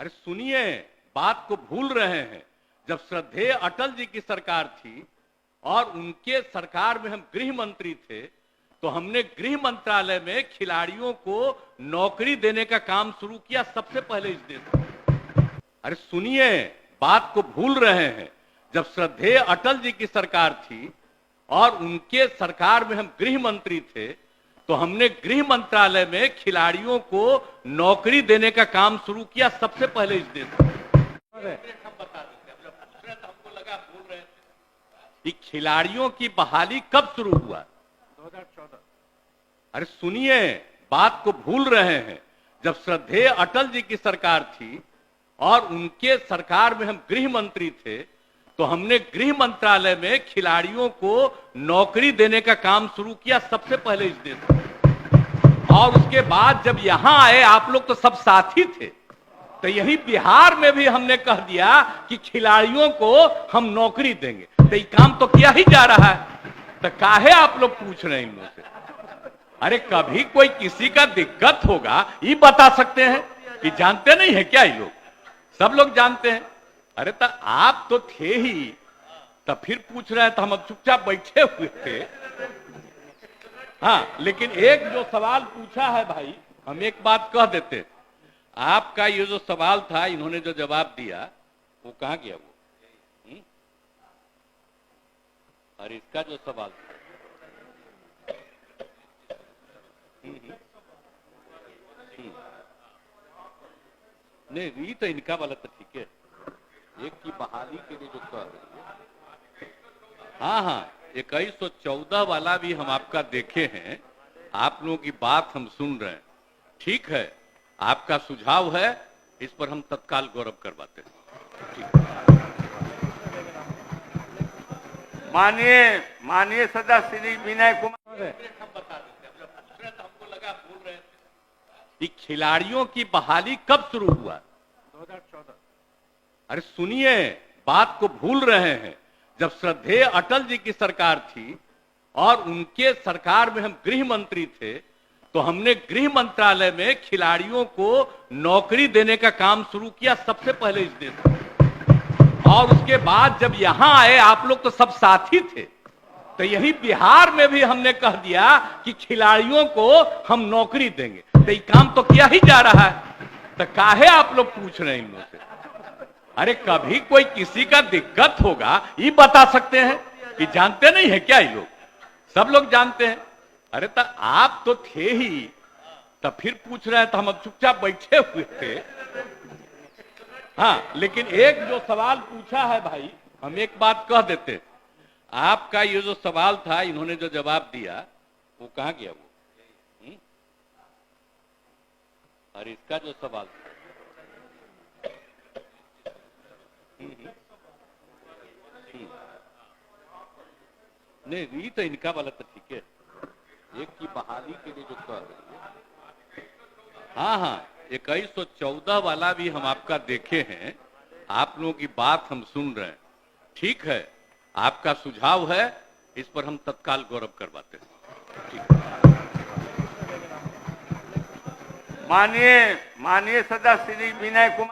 अरे सुनिए, बात को भूल रहे हैं। जब श्रद्धेय अटल जी की सरकार थी और उनके सरकार में हम गृह मंत्री थे, तो हमने गृह मंत्रालय में खिलाड़ियों को नौकरी देने का काम शुरू किया सबसे पहले इस देश में। अरे सुनिए, बात को भूल रहे हैं। जब श्रद्धेय अटल जी की सरकार थी और उनके सरकार में हम गृह मंत्री थे, तो हमने गृह मंत्रालय में खिलाड़ियों को नौकरी देने का काम शुरू किया सबसे पहले इस देश में। हम बता देते हैं, जब पूछ रहे तो हमको लगा भूल रहे थे। कि खिलाड़ियों की बहाली कब शुरू हुआ? 2014। अरे सुनिए, बात को भूल रहे हैं। जब श्रद्धेय अटल जी की सरकार थी और उनके सरकार में हम गृह मंत्री थे, तो हमने गृह मंत्रालय में खिलाड़ियों को नौकरी देने का काम शुरू किया सबसे पहले इस देश में। और उसके बाद जब यहां आए, आप लोग तो सब साथी थे, तो यही बिहार में भी हमने कह दिया कि खिलाड़ियों को हम नौकरी देंगे। तो ये काम तो किया ही जा रहा है, तो काहे आप लोग पूछ रहे हैं इन लोगों से? अरे कभी कोई किसी का दिक्कत होगा ये बता सकते हैं कि जानते नहीं है क्या? ये लोग सब लोग जानते हैं। अरे तो आप तो थे ही, तो फिर पूछ रहे हैं, तो हम अब चुपचाप बैठे हुए थे। हाँ, लेकिन एक जो सवाल पूछा है भाई, हम एक बात कह देते। आपका ये जो सवाल था, इन्होंने जो जवाब दिया, वो कहां गया वो? और इसका जो सवाल था, नहीं, ये तो इनका वाला तो ठीक है। एक की बहाली के लिए जो कह रही है, हाँ हाँ, 2114 वाला भी हम आपका देखे हैं। आप लोगों की बात हम सुन रहे हैं। ठीक है, आपका सुझाव है, इस पर हम तत्काल गौरव करवाते हैं। ठीक है। माननीय सदस्य श्री विनय कुमार। हम बता देते हैं, जब पूछ रहे तो हमको लगा भूल रहे थे। कि खिलाड़ियों की बहाली कब शुरू हुआ? 2014। अरे सुनिए, बात को भूल रहे हैं। जब श्रद्धेय अटल जी की सरकार थी और उनके सरकार में हम गृह मंत्री थे, तो हमने गृह मंत्रालय में खिलाड़ियों को नौकरी देने का काम शुरू किया सबसे पहले इस देश में। और उसके बाद जब यहां आए, आप लोग तो सब साथी थे, तो यही बिहार में भी हमने कह दिया कि खिलाड़ियों को हम नौकरी देंगे। तो ये काम तो किया ही जा रहा है, तो काहे आप लोग पूछ रहे हैं इन लोगों से? अरे कभी कोई किसी का दिक्कत होगा ये बता सकते हैं कि जानते नहीं है क्या? ये लोग सब लोग जानते हैं। अरे तो आप तो थे ही, तो फिर पूछ रहे हैं, तो हम अब चुपचाप बैठे हुए थे। हाँ, लेकिन एक जो सवाल पूछा है भाई, हम एक बात कह देते। आपका ये जो सवाल था, इन्होंने जो जवाब दिया, वो कहां गया वो? और इसका जो सवाल था, नहीं, ये तो इनका वाला तो ठीक है। एक की बहाली के लिए जो कह रही है, हाँ हाँ, 2114 वाला भी हम आपका देखे हैं। आप लोगों की बात हम सुन रहे हैं। ठीक है, आपका सुझाव है, इस पर हम तत्काल गौरव करवाते हैं। ठीक है। माननीय सदस्य श्री विनय कुमार।